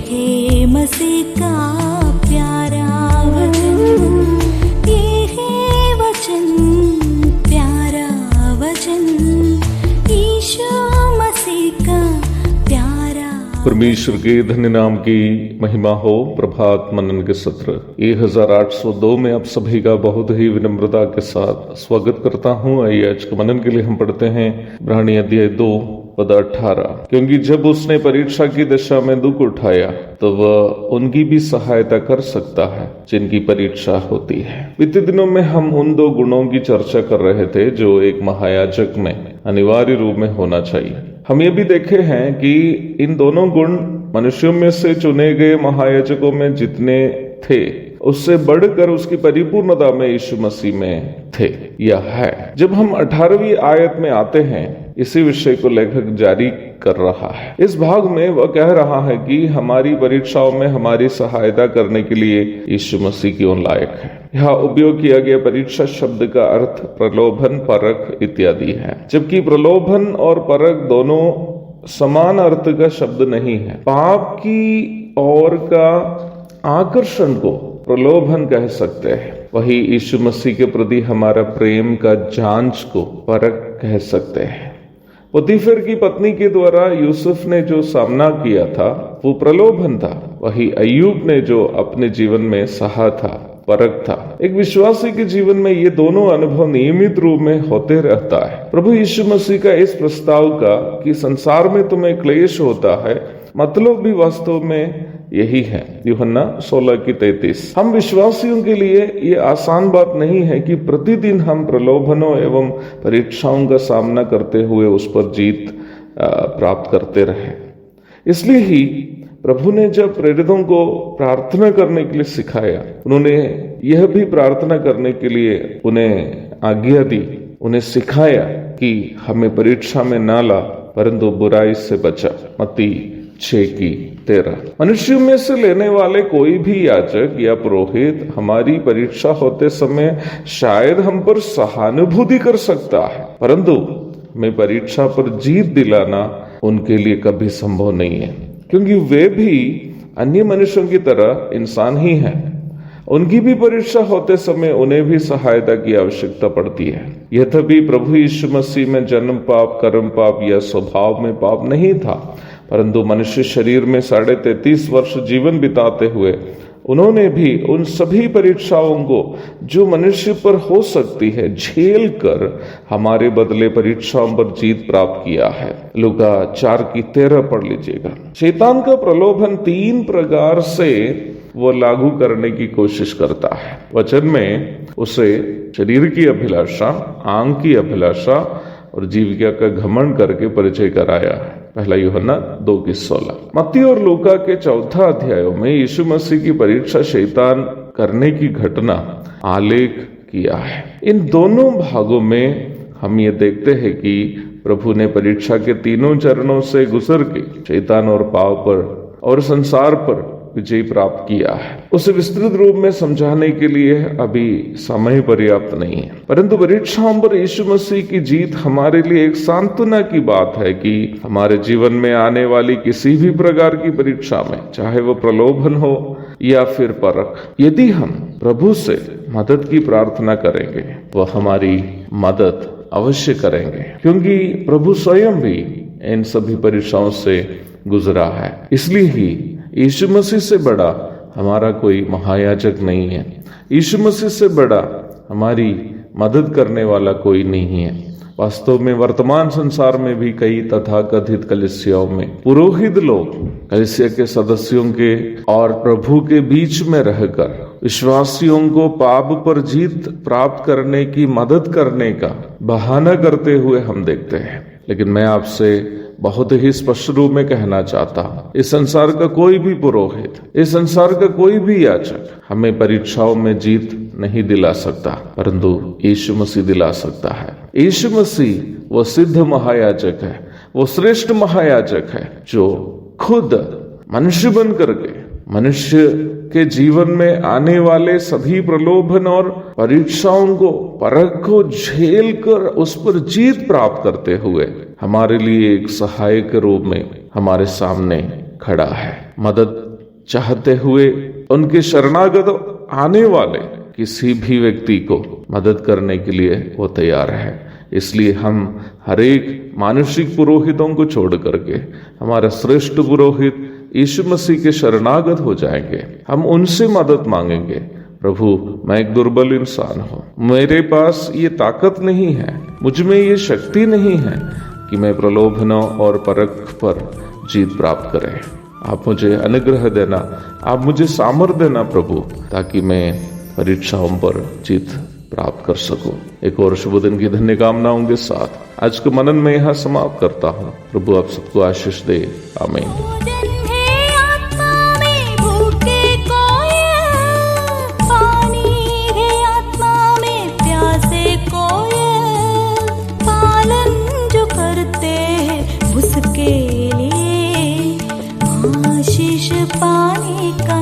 है मसीह का प्यारा वचन, ये है वचन, प्यारा वचन, यीशु मसीह का प्यारा। परमेश्वर के धन्य नाम की महिमा हो। प्रभात मनन के सत्र 1802 में आप सभी का बहुत ही विनम्रता के साथ स्वागत करता हूँ। आइए आज के मनन के लिए हम पढ़ते हैं इब्रानी अध्याय 2 पद 18। क्योंकि जब उसने परीक्षा की दशा में दुख उठाया तो वह उनकी भी सहायता कर सकता है जिनकी परीक्षा होती है। बीते दिनों में हम उन दो गुणों की चर्चा कर रहे थे जो एक महायाजक में अनिवार्य रूप में होना चाहिए। हम ये भी देखे हैं कि इन दोनों गुण मनुष्यों में से चुने गए महायाजकों में जितने थे उससे बढ़कर उसकी परिपूर्णता में यीशु मसीह में थे या है। जब हम 18वीं आयत में आते हैं, इसी विषय को लेखक जारी कर रहा है। इस भाग में वह कह रहा है कि हमारी परीक्षाओं में हमारी सहायता करने के लिए यीशु मसीह क्यों लायक है। यहाँ उपयोग किया गया परीक्षा शब्द का अर्थ प्रलोभन, परख इत्यादि है, जबकि प्रलोभन और परख दोनों समान अर्थ का शब्द नहीं है। पाप की ओर का आकर्षण को प्रलोभन कह सकते हैं, वही यीशु मसीह के प्रति हमारा प्रेम का जांच को परख कह सकते हैं। पोतीफर की पत्नी के द्वारा यूसुफ ने जो सामना किया था वो प्रलोभन था, वही अय्यूब ने जो अपने जीवन में सहा था परख था। एक विश्वासी के जीवन में ये दोनों अनुभव नियमित रूप में होते रहता है। प्रभु यीशु मसीह का इस प्रस्ताव का कि संसार में तुम्हें क्लेश होता है, मतलब भी वास्तव में यही है। यूहन्ना 16:33। हम विश्वासियों के लिए ये आसान बात नहीं है कि प्रतिदिन हम प्रलोभनों एवं परीक्षाओं का सामना करते हुए उस पर जीत प्राप्त करते रहे। इसलिए ही प्रभु ने जब प्रेरितों को प्रार्थना करने के लिए सिखाया, उन्होंने यह भी प्रार्थना करने के लिए उन्हें आज्ञा दी, उन्हें सिखाया कि हमें परीक्षा में ना ला परंतु बुराई से बचा। मत्ती 6:13। मनुष्यों में से लेने वाले कोई भी याजक या पुरोहित हमारी परीक्षा होते समय शायद हम पर सहानुभूति कर सकता है, परंतु हमें परीक्षा पर जीत दिलाना उनके लिए कभी संभव नहीं है, क्योंकि वे भी अन्य मनुष्यों की तरह इंसान ही हैं। उनकी भी परीक्षा होते समय उन्हें भी सहायता की आवश्यकता पड़ती है। यद्यपि प्रभु यीशु मसीह में जन्म पाप, कर्म पाप या स्वभाव में पाप नहीं था, परंतु मनुष्य शरीर में 33.5 वर्ष जीवन बिताते हुए उन्होंने भी उन सभी परीक्षाओं को जो मनुष्य पर हो सकती है झेल कर हमारे बदले परीक्षाओं पर जीत प्राप्त किया है। लूका 4:13 पढ़ लीजिएगा। शैतान का प्रलोभन 3 प्रकार से वो लागू करने की कोशिश करता है। वचन में उसे शरीर की अभिलाषा, आंख की अभिलाषा और जीविका का घमंड करके परिचय कराया है। पहला यूहन्ना 2:16। मत्ती और लूका के 4 अध्यायों में यीशु मसीह की परीक्षा शैतान करने की घटना आलेख किया है। इन दोनों भागों में हम ये देखते हैं कि प्रभु ने परीक्षा के 3 चरणों से गुजर के शैतान और पाप पर और संसार पर विजय प्राप्त किया है। उसे विस्तृत रूप में समझाने के लिए अभी समय पर्याप्त नहीं है, परंतु परीक्षाओं पर यीशु मसीह की जीत हमारे लिए एक सांत्वना की बात है कि हमारे जीवन में आने वाली किसी भी प्रकार की परीक्षा में, चाहे वो प्रलोभन हो या फिर परख, यदि हम प्रभु से मदद की प्रार्थना करेंगे वह हमारी मदद अवश्य करेंगे, क्योंकि प्रभु स्वयं भी इन सभी परीक्षाओं से गुजरा है। इसलिए ही यीशु मसीह से बड़ा हमारा कोई महायाजक नहीं है, यीशु मसीह से बड़ा हमारी मदद करने वाला कोई नहीं है। वास्तव में वर्तमान संसार में भी कई तथाकथित कलीसियाओं में पुरोहित लोग कलीसिया के सदस्यों के और प्रभु के बीच में रहकर विश्वासियों को पाप पर जीत प्राप्त करने की मदद करने का बहाना करते हुए हम देखते हैं। लेकिन मैं आपसे बहुत ही स्पष्ट रूप में कहना चाहता हूँ, इस संसार का कोई भी पुरोहित, इस संसार का कोई भी याजक हमें परीक्षाओं में जीत नहीं दिला सकता, परंतु यीशु मसीह दिला सकता है। यीशु मसीह वो सिद्ध महायाजक है, वो श्रेष्ठ महायाजक है जो खुद मनुष्य बन करके मनुष्य के जीवन में आने वाले सभी प्रलोभन और परीक्षाओं को, परख को झेल कर उस पर जीत प्राप्त करते हुए हमारे लिए एक सहायक के रूप में हमारे सामने खड़ा है, मदद चाहते हुए उनके शरणागत आने वाले किसी भी व्यक्ति को मदद करने के लिए वो तैयार है। इसलिए हम हर एक मानसिक पुरोहितों को छोड़ करके हमारा श्रेष्ठ पुरोहित यीशु मसीह के शरणागत हो जाएंगे। हम उनसे मदद मांगेंगे, प्रभु मैं एक दुर्बल इंसान हूँ, मेरे पास ये ताकत नहीं है, मुझ में ये शक्ति नहीं है कि मैं प्रलोभनों और परख पर जीत प्राप्त करें। आप मुझे अनुग्रह देना, आप मुझे सामर्थ्य देना प्रभु, ताकि मैं परीक्षाओं पर जीत प्राप्त कर सकूं। एक और शुभ दिन की धन्य कामनाओं के साथ आज के मनन में यहाँ समाप्त करता हूँ। प्रभु आप सबको आशीष दे, आमीन। उसके लिए आशीष पाने का